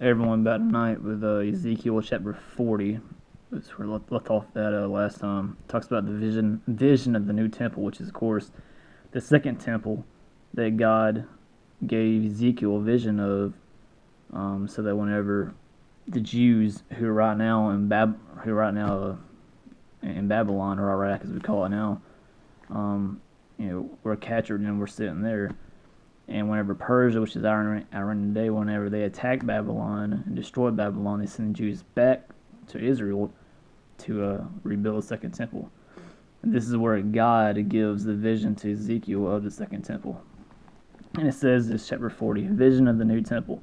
Everyone back tonight with Ezekiel chapter 40. That's where we left off that last time. It talks about the vision of the new temple, which is, of course, the second temple that God gave Ezekiel a vision of, so that whenever the Jews who are right now in Babylon, or Iraq as we call it now, we're captured and we're sitting there. And whenever Persia, which is Iran today, whenever they attacked Babylon and destroyed Babylon, they sent the Jews back to Israel to rebuild the second temple. And this is where God gives the vision to Ezekiel of the second temple. And it says this, chapter 40, vision of the new temple.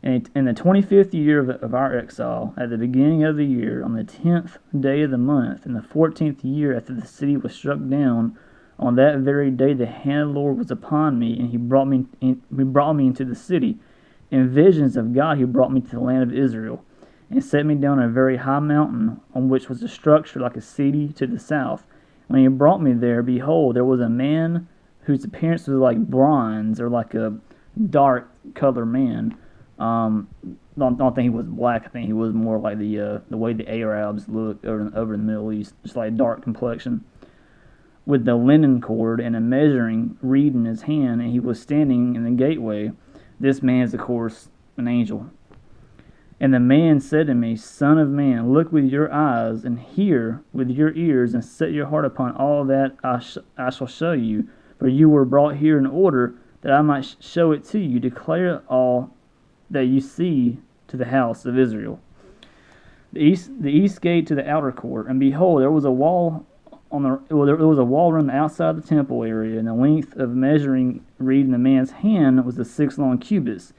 And in the 25th year of our exile, at the beginning of the year, on the 10th day of the month, in the 14th year after the city was struck down, on that very day the hand of the Lord was upon me, and he brought me into the city. In visions of God he brought me to the land of Israel, and set me down on a very high mountain, on which was a structure like a city to the south. When he brought me there, behold, there was a man whose appearance was like bronze, or like a dark color man. I don't think he was black. I think he was more like the way the Arabs look over in the Middle East, just like dark complexion, with the linen cord and a measuring reed in his hand, and he was standing in the gateway. This man is, of course, an angel. And the man said to me, Son of man, look with your eyes, and hear with your ears, and set your heart upon all that I shall show you. For you were brought here in order that I might show it to you. Declare all that you see to the house of Israel. The east gate to the outer court, and behold, there was a wall there was a wall around the outside of the temple area, and the length of measuring reed in the man's hand was the 6 long cubits,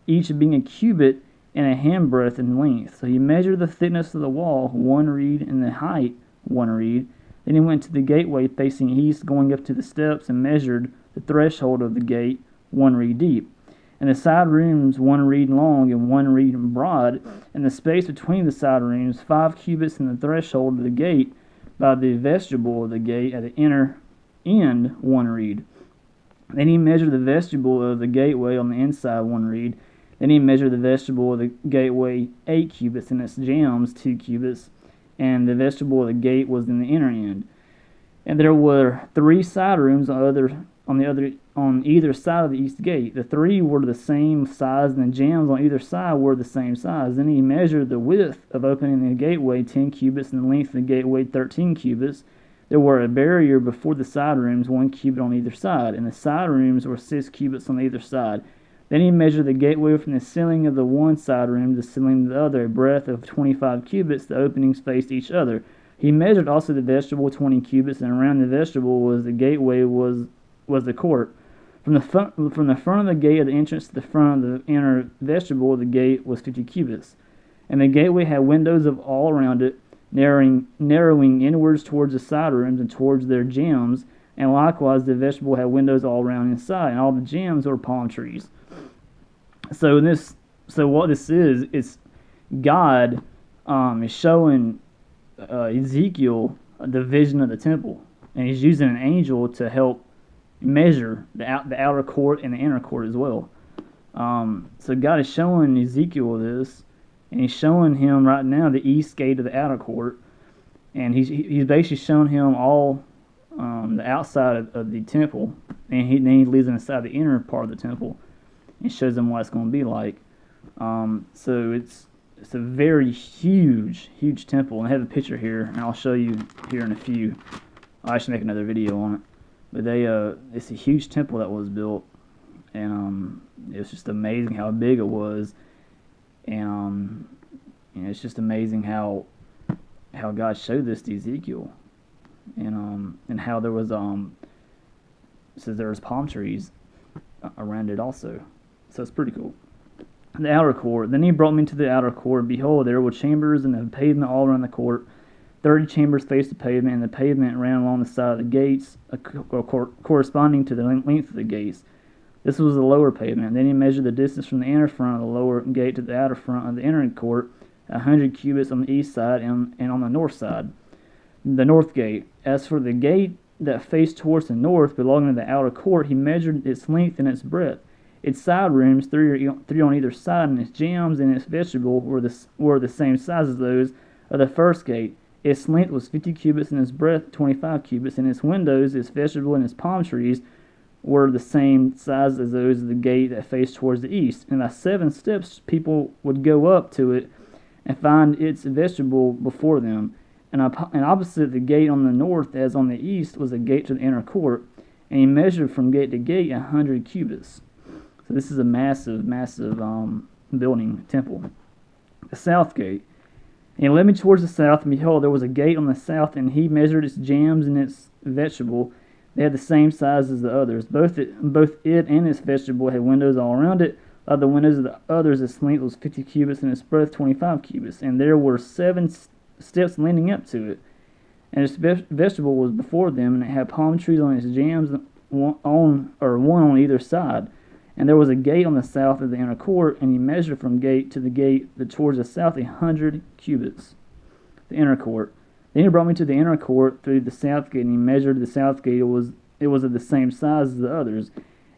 each being a cubit and a handbreadth in length. So he measured the thickness of the wall, 1 reed, and the height, 1 reed. Then he went to the gateway facing east, going up to the steps, and measured the threshold of the gate, 1 reed deep. And the side rooms 1 reed long and 1 reed broad, and the space between the side rooms 5 cubits, and the threshold of the gate by the vestibule of the gate at the inner end 1 reed. Then he measured the vestibule of the gateway on the inside 1 reed. Then he measured the vestibule of the gateway 8 cubits, and its jambs 2 cubits, and the vestibule of the gate was in the inner end. And there were 3 side rooms on either side of the east gate. The 3 were the same size, and the jambs on either side were the same size. Then he measured the width of opening the gateway 10 cubits, and the length of the gateway 13 cubits. There were a barrier before the side rooms, 1 cubit on either side, and the side rooms were 6 cubits on either side. Then he measured the gateway from the ceiling of the one side room to the ceiling of the other, a breadth of 25 cubits. The openings faced each other. He measured also the vestibule 20 cubits, and around the vestibule was the gateway was the court. From the front of the gate of the entrance to the front of the inner vestibule of the gate was 50 cubits. And the gateway had windows of all around it, narrowing inwards towards the side rooms and towards their jambs, and likewise the vestibule had windows all around inside, and all the jambs were palm trees. So what this is God is showing Ezekiel the vision of the temple, and he's using an angel to help measure the outer court and the inner court as well. So God is showing Ezekiel this, and he's showing him right now the east gate of the outer court, and he's basically showing him all the outside of the temple, and then he leaves inside the inner part of the temple and shows him what it's going to be like. So it's a very huge temple, and I have a picture here, and I'll show you here in a few. I'll actually make another video on it. But it's a huge temple that was built, and it was just amazing how big it was, and it's just amazing how God showed this to Ezekiel, and how there was says there was palm trees around it also, so it's pretty cool. The outer court. Then he brought me to the outer court, and behold, there were chambers in the pavement all around the court. 30 chambers faced the pavement, and the pavement ran along the side of the gates, corresponding to the length of the gates. This was the lower pavement. Then he measured the distance from the inner front of the lower gate to the outer front of the inner court, 100 cubits on the east side and on the north side, the north gate. As for the gate that faced towards the north, belonging to the outer court, he measured its length and its breadth. Its side rooms, three on either side, and its jambs and its vestibule were the same size as those of the first gate. Its length was 50 cubits, and its breadth 25 cubits, and its windows, its vestibule, and its palm trees were the same size as those of the gate that faced towards the east. And by 7 steps people would go up to it and find its vestibule before them. And opposite the gate on the north, as on the east, was a gate to the inner court. And he measured from gate to gate 100 cubits. So this is a massive building, temple. The south gate. And he led me towards the south, and behold, there was a gate on the south, and he measured its jambs and its vestibule. They had the same size as the others. Both it and its vestibule had windows all around it. Like the windows of the others, its length was 50 cubits, and its breadth 25 cubits. And there were 7 steps leading up to it. And its vestibule was before them, and it had palm trees on its jambs, one on either side. And there was a gate on the south of the inner court, and he measured from gate to the gate towards the south 100 cubits. The inner court. Then he brought me to the inner court through the south gate, and he measured the south gate. It was of the same size as the others.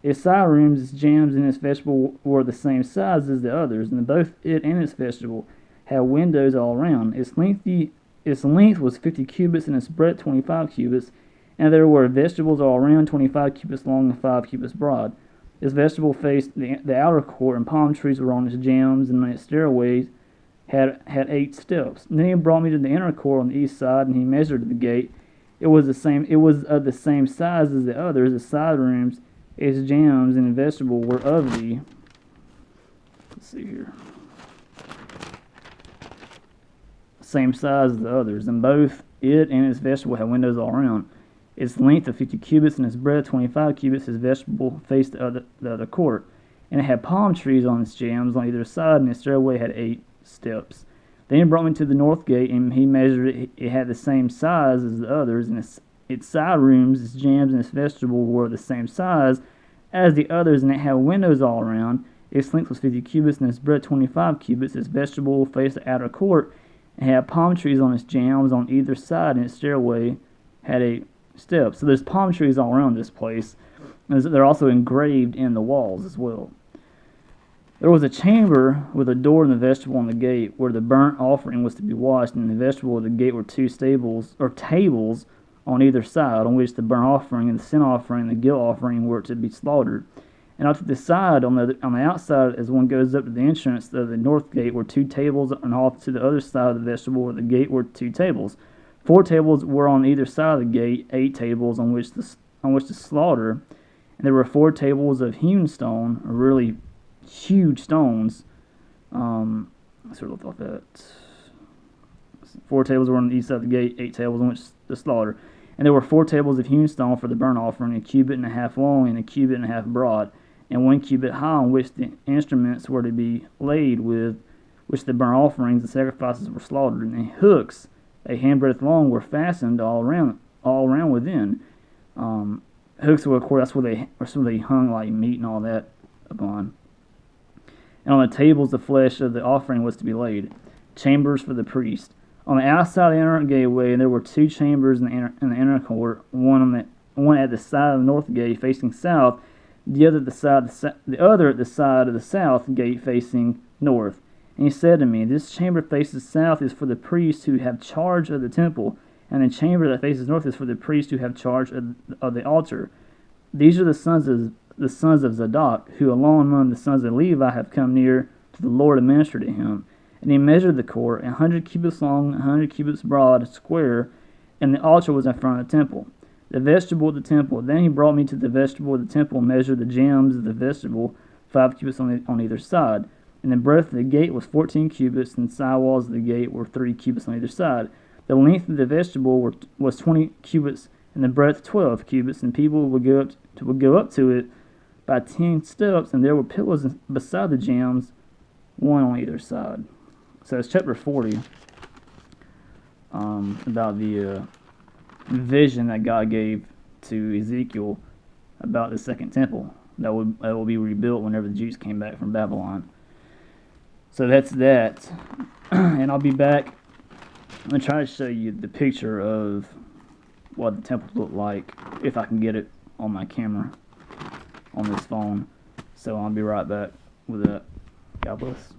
Its side rooms, its jambs, and its vestibule were the same size as the others, and both it and its vestibule had windows all around. Its length was 50 cubits, and its breadth 25 cubits, and there were vestibules all around, 25 cubits long and 5 cubits broad. Its vestibule faced the outer court, and palm trees were on its jambs, and its stairways had 8 steps. And then he brought me to the inner court on the east side, and he measured the gate. It was of the same size as the others. The side rooms, its jambs, and the vestibule were of the. Let's see here. Same size as the others, and both it and its vestibule had windows all around. Its length of 50 cubits and its breadth 25 cubits. Its vestibule faced the other court, and it had palm trees on its jambs on either side, and its stairway had 8 steps. Then he brought me to the north gate, and he measured it. It had the same size as the others, and its side rooms, its jambs, and its vestibule were the same size as the others, and it had windows all around. Its length was 50 cubits, and its breadth 25 cubits. Its vestibule faced the outer court, and had palm trees on its jambs on either side, and its stairway had 8 steps. So there's palm trees all around this place. They're also engraved in the walls as well. There was a chamber with a door in the vestibule on the gate where the burnt offering was to be washed, and in the vestibule of the gate were 2 tables on either side, on which the burnt offering and the sin offering and the guilt offering were to be slaughtered. And off to the side, on the outside, as one goes up to the entrance of the north gate, were 2 tables, and off to the other side of the vestibule of the gate were 2 tables. 4 tables were on either side of the gate, 8 tables on which to slaughter, and there were 4 tables of hewn stone, or really huge stones. Sort of like that. 4 tables were on the east side of the gate, 8 tables on which to slaughter, and there were 4 tables of hewn stone for the burnt offering, a cubit and a half long and a cubit and a half broad, and 1 cubit high, on which the instruments were to be laid with which the burnt offerings and sacrifices were slaughtered, and hooks a handbreadth long were fastened all around within. Hooks were, of course, that's where they hung like meat and all that upon. And on the tables the flesh of the offering was to be laid. Chambers for the priest. On the outside of the inner gateway there were 2 chambers in the inner court, one at the side of the north gate facing south, the other at the side of the south gate facing north. And he said to me, "This chamber faces south is for the priests who have charge of the temple, and the chamber that faces north is for the priests who have charge of the altar. These are the sons of Zadok, who alone among the sons of Levi have come near to the Lord to minister to him." And he measured the court, 100 cubits long, 100 cubits broad, square, and the altar was in front of the temple. The vestibule of the temple. Then he brought me to the vestibule of the temple and measured the jambs of the vestibule, 5 cubits on either side. And the breadth of the gate was 14 cubits, and the side walls of the gate were 3 cubits on either side. The length of the vestibule was 20 cubits, and the breadth 12 cubits, and people would go up to it by 10 steps, and there were pillars beside the jambs, 1 on either side. So it's chapter 40, about the vision that God gave to Ezekiel about the second temple that will be rebuilt whenever the Jews came back from Babylon. So that's that, and I'll be back. I'm going to try to show you the picture of what the temple looked like, if I can get it on my camera on this phone. So I'll be right back with that. God bless.